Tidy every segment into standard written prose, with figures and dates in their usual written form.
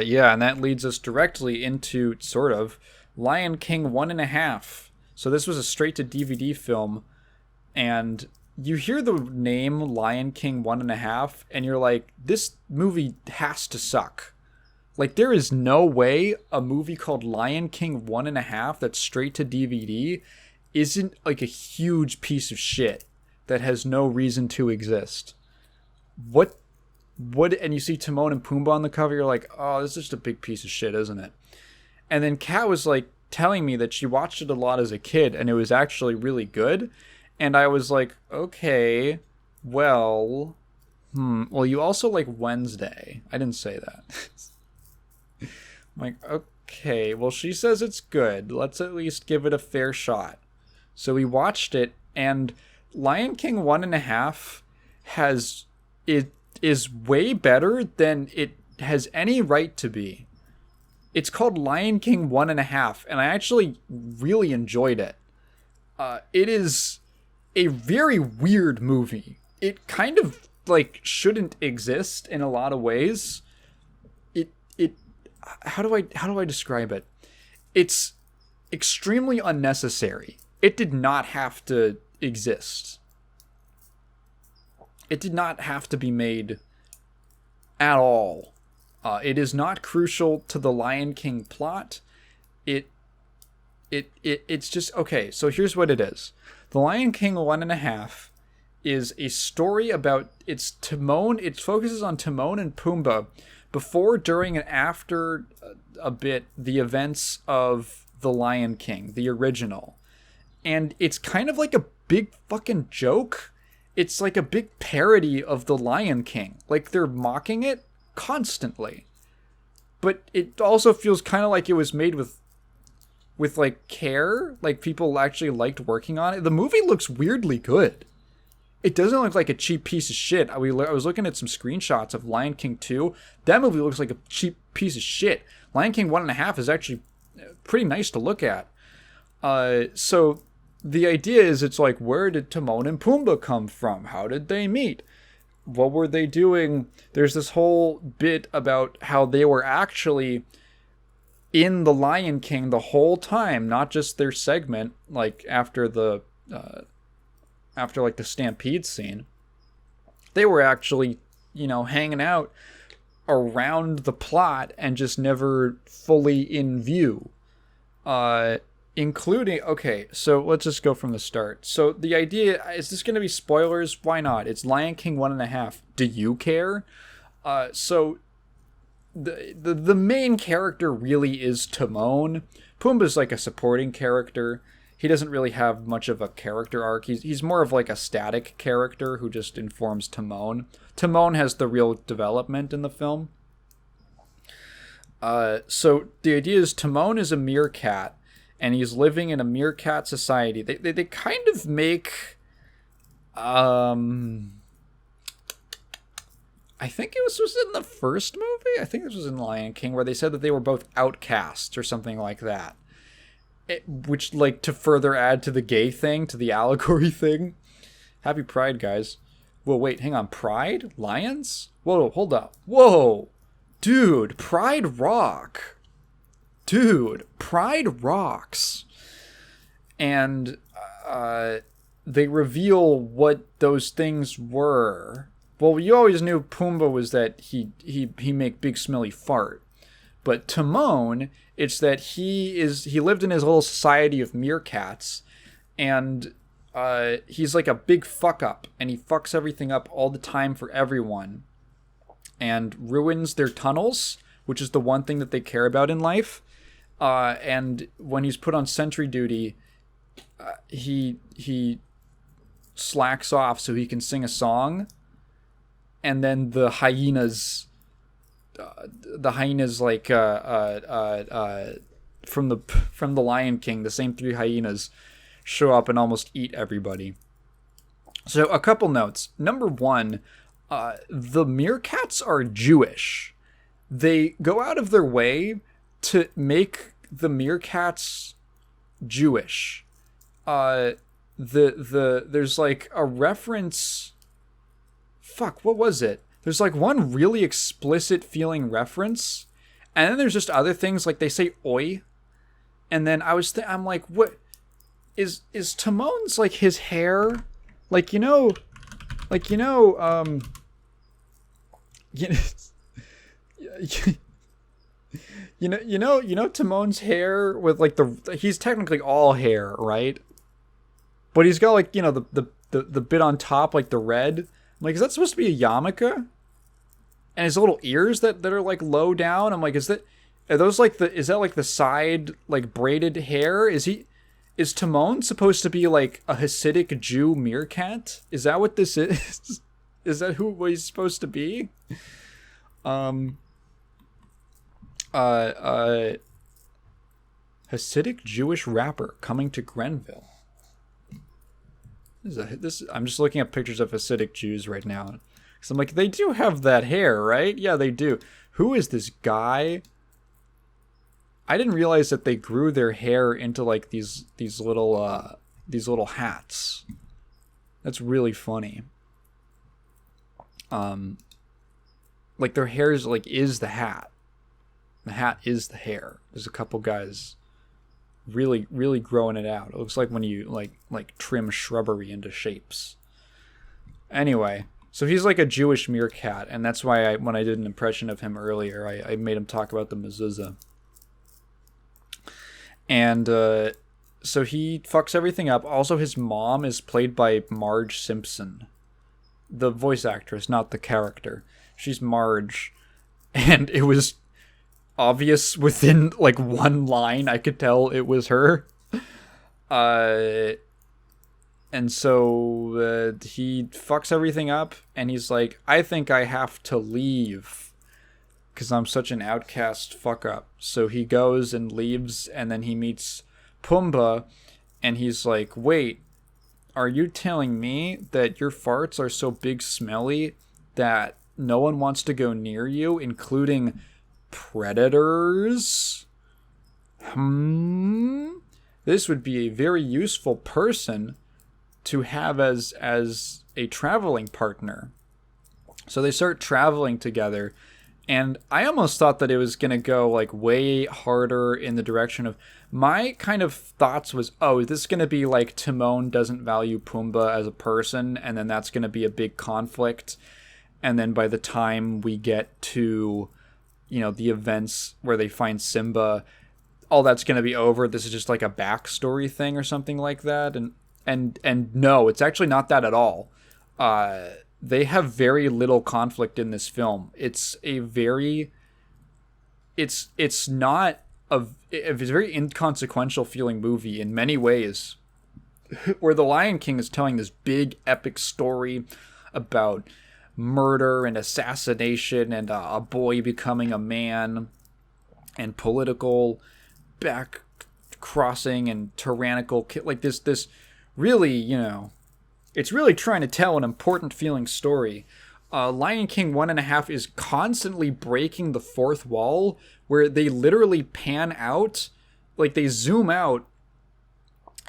Yeah, and that leads us directly into sort of Lion King 1.5. So this was a straight to DVD film, and you hear the name Lion King 1.5, and you're like, this movie has to suck. Like, there is no way a movie called Lion King 1.5 that's straight to DVD isn't like a huge piece of shit that has no reason to exist. What, and you see Timon and Pumbaa on the cover, you're like, oh, this is just a big piece of shit, isn't it? And then Kat was like telling me that she watched it a lot as a kid and it was actually really good. And I was like, okay, well, well, you also like Wednesday. I didn't say that. I'm like, okay, well, she says it's good. Let's at least give it a fair shot. So we watched it, and Lion King 1.5 is way better than it has any right to be. It's called Lion King 1.5, and I actually really enjoyed it. It is a very weird movie. It kind of like shouldn't exist in a lot of ways. It how do I describe it? It's extremely unnecessary. It did not have to exist. It did not have to be made at all. It is not crucial to the Lion King plot. It's just, okay, so here's what it is. The Lion King 1.5 is a story about, it focuses on Timon and Pumbaa before, during, and after a bit the events of The Lion King, the original. And it's kind of like a big fucking joke. It's like a big parody of The Lion King. Like, they're mocking it constantly. But it also feels kind of like it was made with like care. Like, people actually liked working on it. The movie looks weirdly good. It doesn't look like a cheap piece of shit. I was looking at some screenshots of Lion King 2. That movie looks like a cheap piece of shit. Lion King 1.5 is actually pretty nice to look at. So the idea is, it's like, where did Timon and Pumbaa come from? How did they meet? What were they doing? There's this whole bit about how they were actually in The Lion King the whole time, not just their segment, like after the Stampede scene. They were actually, hanging out around the plot and just never fully in view. Including, okay, so let's just go from the start. So the idea, is this going to be spoilers? Why not? It's Lion King 1.5. Do you care? So the main character really is Timon. Pumbaa's like a supporting character. He doesn't really have much of a character arc. He's more of like a static character who just informs Timon. Timon has the real development in the film. So the idea is Timon is a meerkat, and he's living in a meerkat society. They kind of make, I think it was in the first movie. I think this was in Lion King, where they said that they were both outcasts or something like that. Which, like, to further add to the gay thing, to the allegory thing. Happy Pride, guys. Whoa, wait, hang on. Pride? Lions? Whoa, hold up. Whoa. Dude, Pride rock. Dude, Pride rocks. And they reveal what those things were. Well, you always knew Pumbaa was that he make big smelly fart. But Timon, it's that he lived in his little society of meerkats, and he's like a big fuck up, and he fucks everything up all the time for everyone, and ruins their tunnels, which is the one thing that they care about in life. And when he's put on sentry duty, he slacks off so he can sing a song, and then the hyenas like from the Lion King, the same 3 hyenas show up and almost eat everybody. So a couple notes. Number 1, the meerkats are Jewish. They go out of their way to make the meerkats Jewish. There's like a reference. Fuck, what was it? There's like one really explicit feeling reference And then there's just other things like they say oi, and then I'm like, what is Timon's like his hair, like you know Timon's hair with like he's technically all hair, right? But he's got like the bit on top, like the red. I'm like, is that supposed to be a yarmulke? And his little ears that are like low down. I'm like, is that like the side like braided hair? Is Timon supposed to be like a Hasidic Jew Meerkat? Is that what this is? Is that what he's supposed to be? Hasidic Jewish rapper coming to Grenville. I'm just looking at pictures of Hasidic Jews right now. Because I'm like, they do have that hair, right? Yeah, they do. Who is this guy? I didn't realize that they grew their hair into like these little hats. That's really funny. Like their hair is the hat. The hat is the hair. There's a couple guys really, really growing it out. It looks like when you like trim shrubbery into shapes. Anyway, so he's like a Jewish meerkat, and that's why when I did an impression of him earlier, I made him talk about the mezuzah. And so he fucks everything up. Also, his mom is played by Marge Simpson, the voice actress, not the character. She's Marge, and it was obvious within like one line. I could tell it was her. And so he fucks everything up, and he's like, I think I have to leave because I'm such an outcast fuck up. So he goes and leaves, and then he meets Pumbaa, and he's like, wait, are you telling me that your farts are so big smelly that no one wants to go near you, including predators? This would be a very useful person to have as a traveling partner. So they start traveling together, and I almost thought that it was going to go like way harder in the direction of, my kind of thoughts was, oh, is this going to be like Timon doesn't value Pumbaa as a person, and then that's going to be a big conflict, and then by the time we get to the events where they find Simba, all that's going to be over. This is just like a backstory thing or something like that. And no, it's actually not that at all. They have very little conflict in this film. It's a very very inconsequential feeling movie in many ways, where the Lion King is telling this big epic story about murder and assassination and a boy becoming a man and political back crossing and tyrannical, like this really, it's really trying to tell an important feeling story. Lion King 1.5 is constantly breaking the fourth wall, where they literally pan out, like they zoom out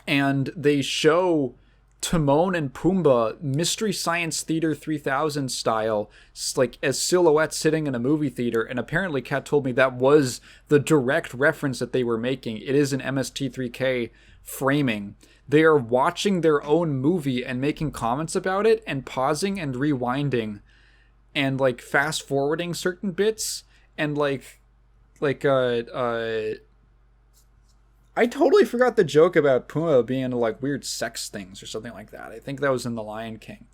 and they show Timon and Pumbaa Mystery Science Theater 3000 style, like as silhouettes sitting in a movie theater. And apparently Kat told me that was the direct reference that they were making. It is an MST3K framing. They are watching their own movie and making comments about it and pausing and rewinding and like fast forwarding certain bits and I totally forgot the joke about Pumbaa being into like weird sex things or something like that. I think that was in The Lion King,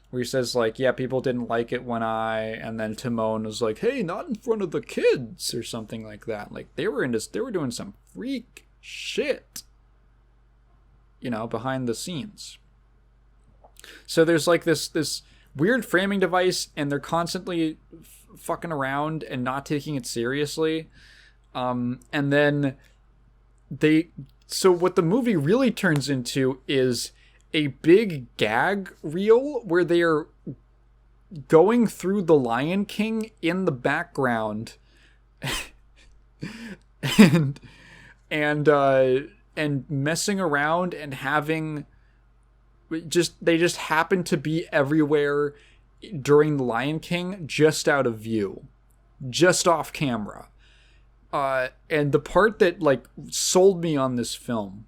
where he says like, yeah, people didn't like it when and then Timon was like, hey, not in front of the kids or something like that. Like they were doing some freak shit, behind the scenes. So there's like this weird framing device, and they're constantly fucking around and not taking it seriously. And then so what the movie really turns into is a big gag reel where they are going through The Lion King in the background and messing around and having they just happen to be everywhere during The Lion King, just out of view, just off camera. And the part that like sold me on this film,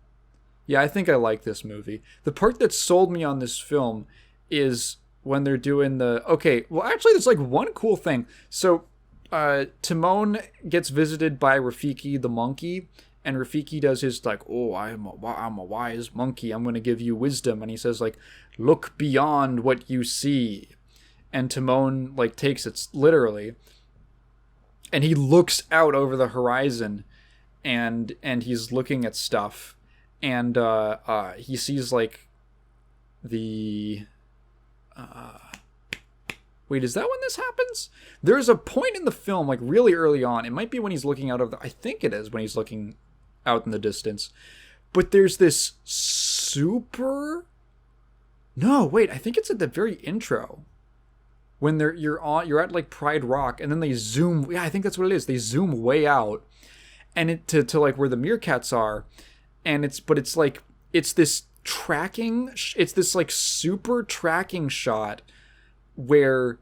yeah, I think I like this movie. The part that sold me on this film is when they're doing the actually there's like one cool thing. So Timon gets visited by Rafiki the monkey, and Rafiki does his like, oh, I'm a wise monkey, I'm gonna give you wisdom, and he says like, look beyond what you see, and Timon like takes it literally, and he looks out over the horizon, and he's looking at stuff, and he sees like the wait, is that when this happens? There's a point in the film, like really early on. It might be when he's looking out of I think it is when he's looking out in the distance. But there's this super. No, wait. I think it's at the very intro when you're at like Pride Rock, and then they zoom. Yeah, I think that's what it is. They zoom way out, and it to like where the meerkats are, and it's this tracking. It's this like super tracking shot where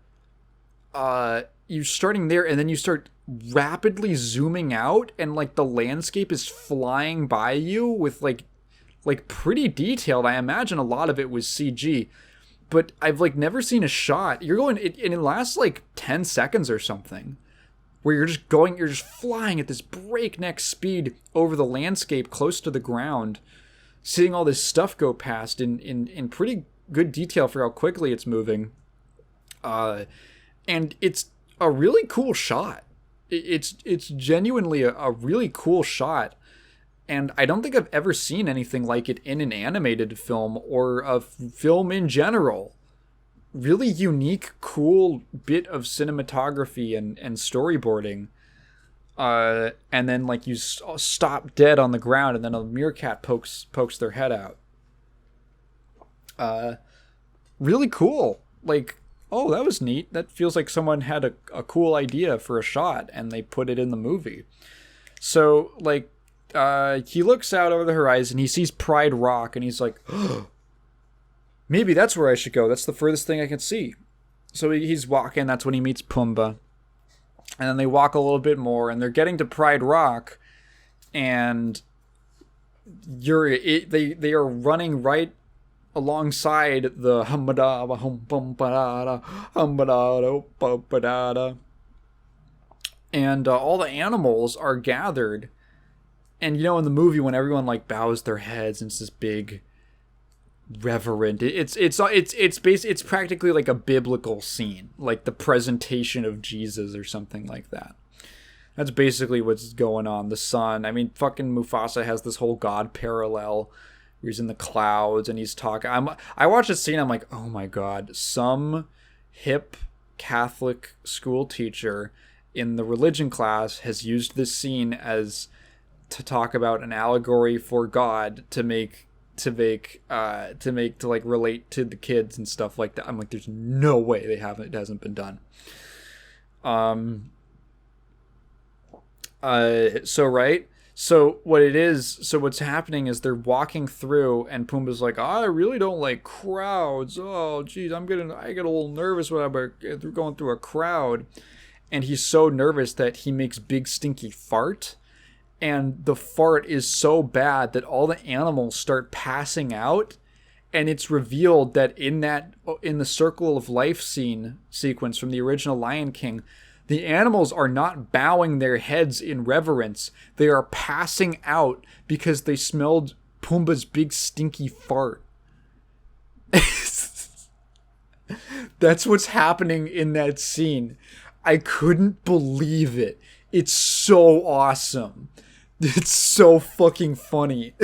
you're starting there, and then you start rapidly zooming out, and like the landscape is flying by you with like pretty detailed. I imagine a lot of it was CG, but I've like never seen a shot. You're going, and it lasts like 10 seconds or something, where you're just flying at this breakneck speed over the landscape close to the ground, seeing all this stuff go past in pretty good detail for how quickly it's moving. And it's a really cool shot. It's genuinely a really cool shot. And I don't think I've ever seen anything like it in an animated film or a film in general. Really unique, cool bit of cinematography and storyboarding. And then like you stop dead on the ground, and then a meerkat pokes their head out. Really cool. Like, oh, that was neat. That feels like someone had a cool idea for a shot, and they put it in the movie. So, like, he looks out over the horizon, he sees Pride Rock, and he's like, oh, maybe that's where I should go. That's the furthest thing I can see. So he's walking, that's when he meets Pumbaa. And then they walk a little bit more, and they're getting to Pride Rock, and they are running right alongside the and all the animals are gathered. And you know, in the movie, when everyone like bows their heads and it's this big reverent, it's practically like a biblical scene, like the presentation of Jesus or something like that. That's basically what's going on. The sun, I mean, fucking Mufasa has this whole God parallel. He's in the clouds and he's talking. I watched the scene. I'm like, oh my god, some hip Catholic school teacher in the religion class has used this scene as to talk about an allegory for God to relate to the kids and stuff like that. I'm like, there's no way it hasn't been done. So what's happening is they're walking through, and Pumbaa's like, I really don't like crowds. Oh, geez, I get a little nervous when I'm going through a crowd. And he's so nervous that he makes big stinky fart. And the fart is so bad that all the animals start passing out. And it's revealed that in the Circle of Life sequence from the original Lion King, the animals are not bowing their heads in reverence. They are passing out because they smelled Pumbaa's big stinky fart. That's what's happening in that scene. I couldn't believe it. It's so awesome. It's so fucking funny.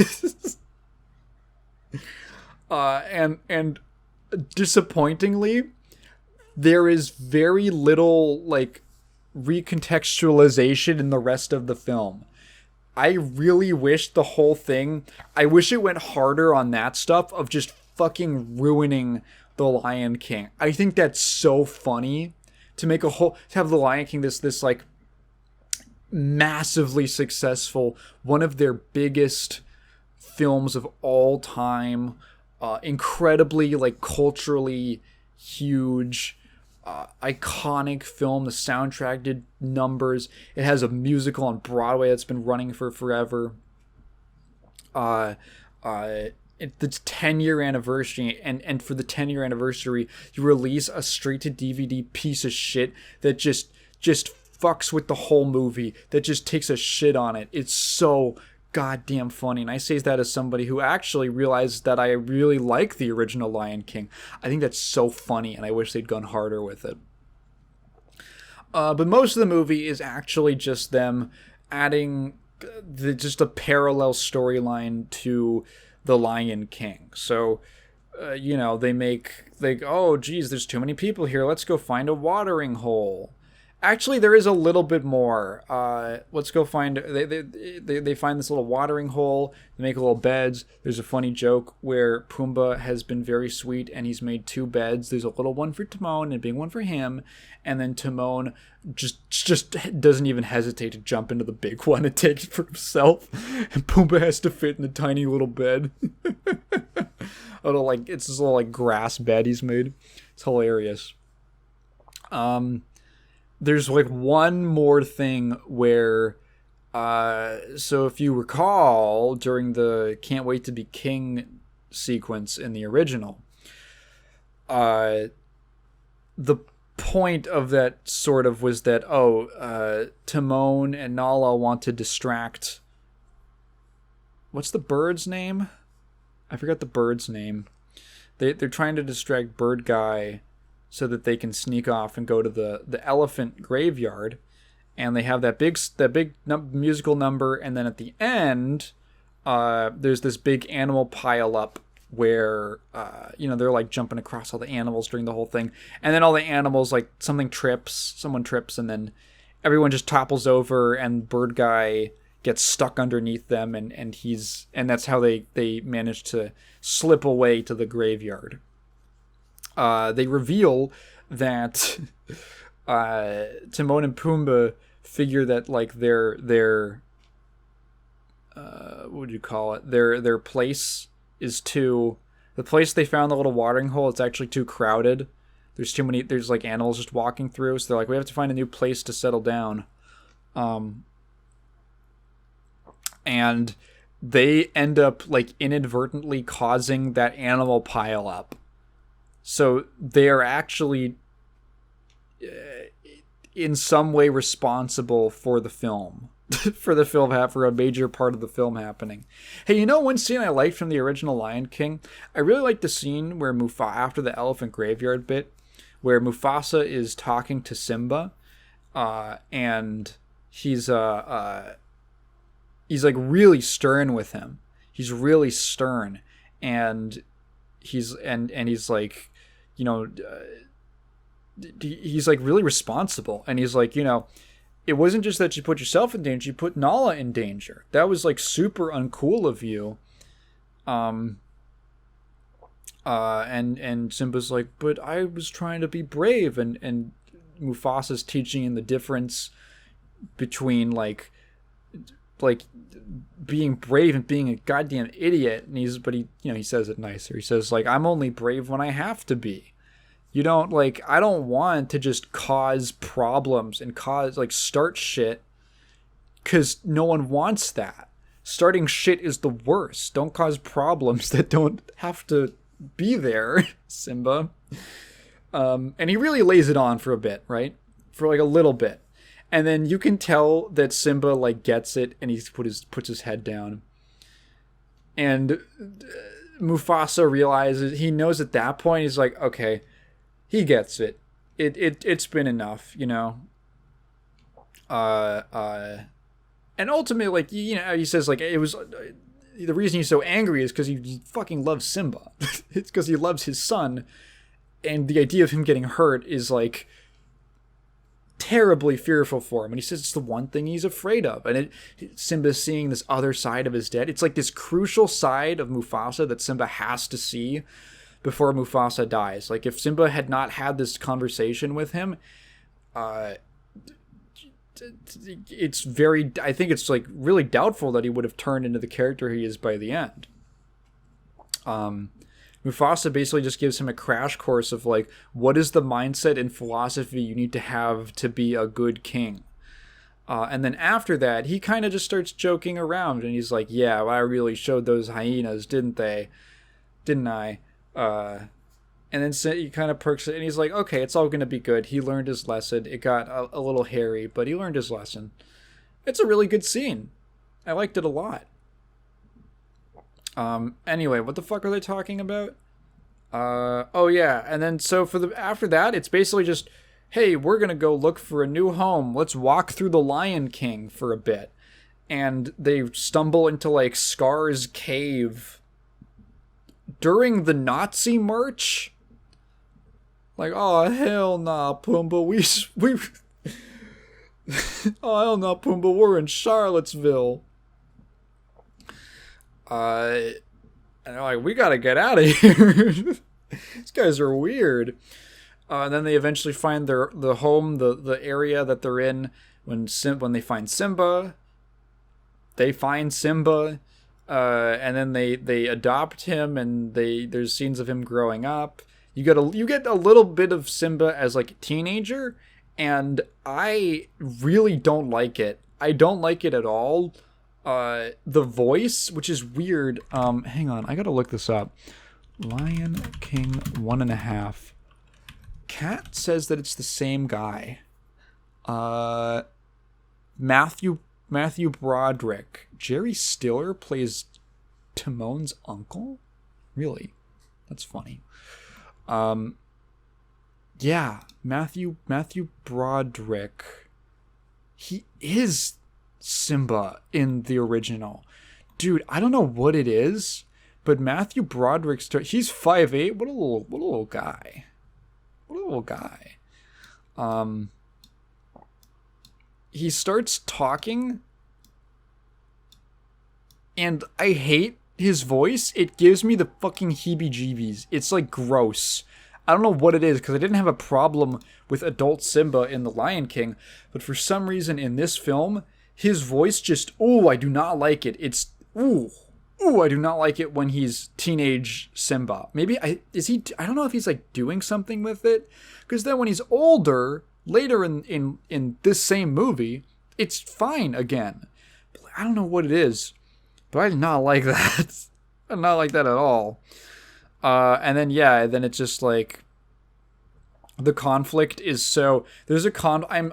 And disappointingly, there is very little like recontextualization in the rest of the film. I really wish the whole thing, I wish it went harder on that stuff of just fucking ruining the Lion King. I think that's so funny to have the Lion King this like massively successful, one of their biggest films of all time, incredibly like culturally huge, iconic film. The soundtrack did numbers. It has a musical on Broadway that's been running for forever. It's 10-year anniversary, and for the 10-year anniversary, you release a straight to DVD piece of shit that just fucks with the whole movie, that just takes a shit on it. It's so goddamn funny, and I say that as somebody who actually realized that I really like the original Lion King. I think that's so funny, and I wish they'd gone harder with it. But most of the movie is actually just them adding just a parallel storyline to the Lion King. So, oh geez, there's too many people here. Let's go find a watering hole. Actually, there is a little bit more. Let's go find. They find this little watering hole. They make little beds. There's a funny joke where Pumbaa has been very sweet and he's made 2 beds. There's a little one for Timon and a big one for him. And then Timon just doesn't even hesitate to jump into the big one and take it for himself. And Pumbaa has to fit in the tiny little bed. It's this little grass bed he's made. It's hilarious. There's one more thing where, so if you recall, during the Can't Wait to Be King sequence in the original, the point of that sort of was that, Timon and Nala want to distract, what's the bird's name? I forgot the bird's name. They're trying to distract Bird Guy so that they can sneak off and go to the elephant graveyard, and they have that big musical number, and then at the end, there's this big animal pile up where they're jumping across all the animals during the whole thing, and then all the animals someone trips, and then everyone just topples over, and Bird Guy gets stuck underneath them, and that's how they manage to slip away to the graveyard. They reveal that Timon and Pumbaa figure that their what would you call it? Their place is the place they found the little watering hole. It's actually too crowded. There's too many. There's animals just walking through. So they're like, we have to find a new place to settle down. And they end up inadvertently causing that animal pile up. So they are actually in some way responsible for the film, for a major part of the film happening. Hey, one scene I liked from the original Lion King? I really liked the scene where after the elephant graveyard bit, where Mufasa is talking to Simba, and he's really stern with him. He's really stern, and he's he's really responsible, and he's it wasn't just that you put yourself in danger, you put Nala in danger. That was super uncool of you. And Simba's but I was trying to be brave, and Mufasa's teaching him the difference between being brave and being a goddamn idiot. And he says it nicer. He says I'm only brave when I have to be. You don't I don't want to just cause problems and start shit, because no one wants that. Starting shit is the worst. Don't cause problems that don't have to be there, Simba. And he really lays it on for a bit, right? For a little bit. And then you can tell that Simba gets it, and he puts his head down. And Mufasa realizes, he knows at that point, he's okay, he gets it. It's been enough, And ultimately, he says it was the reason he's so angry is because he fucking loves Simba. It's because he loves his son, and the idea of him getting hurt is terribly fearful for him, and he says it's the one thing he's afraid of. And Simba's seeing this other side of his dad. It's this crucial side of Mufasa that Simba has to see before Mufasa dies. If Simba had not had this conversation with him, I think it's really doubtful that he would have turned into the character he is by the end. Mufasa basically just gives him a crash course of like, what is the mindset and philosophy you need to have to be a good king. And then after that, he kind of just starts joking around, and he's like, yeah, well, I really showed those hyenas, didn't I? And then he kind of perks it, and he's like, okay, it's all going to be good. He learned his lesson. It got a little hairy, but he learned his lesson. It's a really good scene. I liked it a lot. Anyway, what the fuck are they talking about? Oh yeah, and then so after that, it's basically just, hey, we're going to go look for a new home. Let's walk through the Lion King for a bit. And they stumble into like Scar's cave during the Nazi march. Like, oh, hell nah, Pumbaa, we oh, hell nah, Pumbaa, we're in Charlottesville. And they're like, we gotta get out of here. These guys are weird. And then they eventually find the home, the area that they're in. When they find Simba, and then they adopt him, and there's scenes of him growing up. You get a little bit of Simba as like a teenager, and I really don't like it. I don't like it at all. The voice, which is weird. Hang on, I gotta look this up. Lion King 1.5. Cat says that it's the same guy. Matthew Broderick. Jerry Stiller plays Timon's uncle? Really? That's funny. Yeah, Matthew Broderick. He is Simba in the original. Dude, I don't know what it is, but Matthew Broderick, he's 5'8". What a little guy. He starts talking, and I hate his voice. It gives me the fucking heebie-jeebies. It's like gross. I don't know what it is, because I didn't have a problem with adult Simba in The Lion King, but for some reason in this film, his voice just, I do not like it. It's, I do not like it when he's teenage Simba. Maybe, I don't know if he's like doing something with it, because then when he's older, later in this same movie, it's fine again. But I don't know what it is, but I did not like that. I did not like that at all. And then, then it's just like, the conflict is so, there's a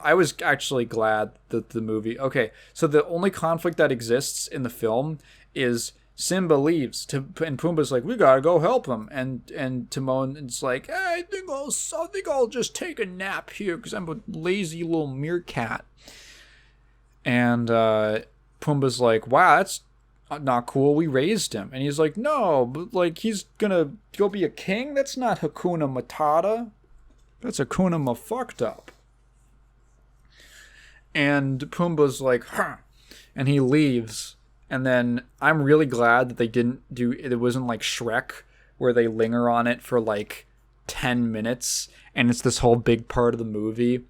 I was actually glad that the movie, okay, so the only conflict that exists in the film is Simba leaves, and Pumbaa's like, we gotta go help him, and Timon's like, hey, I think I'll just take a nap here, because I'm a lazy little meerkat. And Pumbaa's like, wow, that's not cool, we raised him. And he's like, no, but like, he's gonna go be a king? That's not Hakuna Matata. That's Hakuna Ma-fucked up. And Pumbaa's like, huh. And he leaves. And then I'm really glad that they didn't do, it wasn't like Shrek, where they linger on it for like 10 minutes, and it's this whole big part of the movie.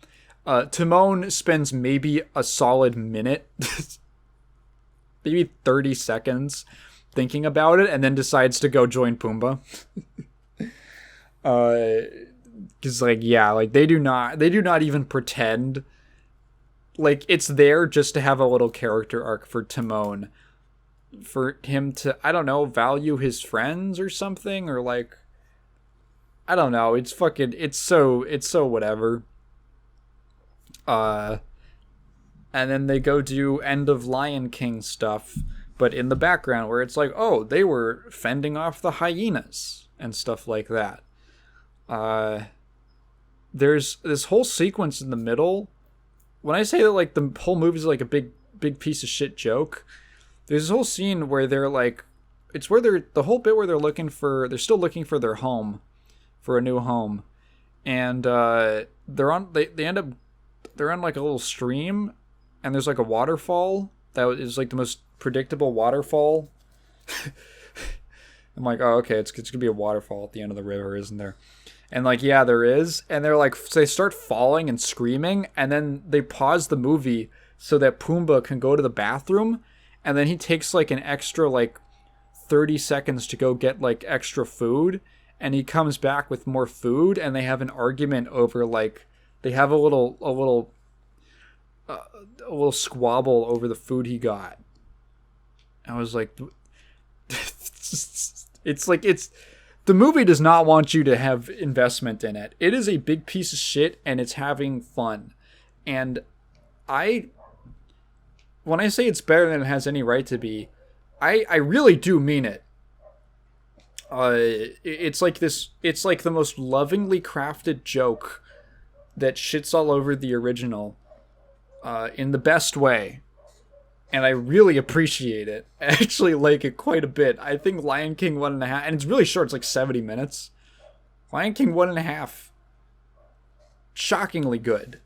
Timon spends maybe a solid minute, maybe 30 seconds, thinking about it, and then decides to go join Pumbaa. Because like, yeah, like they do not even pretend. Like, it's there just to have a little character arc for Timon, for him to, I don't know, value his friends or something, or like, I don't know, it's so whatever. And then they go do end of Lion King stuff, but in the background, where it's like, oh, they were fending off the hyenas and stuff like that. There's this whole sequence in the middle. When I say that like the whole movie is like a big piece of shit joke, there's this whole scene where they're like, it's where the whole bit where they're still looking for their home, for a new home, and they're on like a little stream, and there's like a waterfall that is like the most predictable waterfall. I'm like, oh, okay, it's gonna be a waterfall at the end of the river, isn't there? And like, yeah, there is. And they're like, so they start falling and screaming, and then they pause the movie so that Pumbaa can go to the bathroom, and then he takes like an extra like 30 seconds to go get like extra food, and he comes back with more food, and they have an argument over like they have a little squabble over the food he got. I was like, it's like the movie does not want you to have investment in it. It is a big piece of shit, and it's having fun. And when I say it's better than it has any right to be, I really do mean it. It's like the most lovingly crafted joke that shits all over the original, in the best way. And I really appreciate it. I actually like it quite a bit. I think Lion King 1.5, and it's really short, it's like 70 minutes. Lion King 1.5, shockingly good.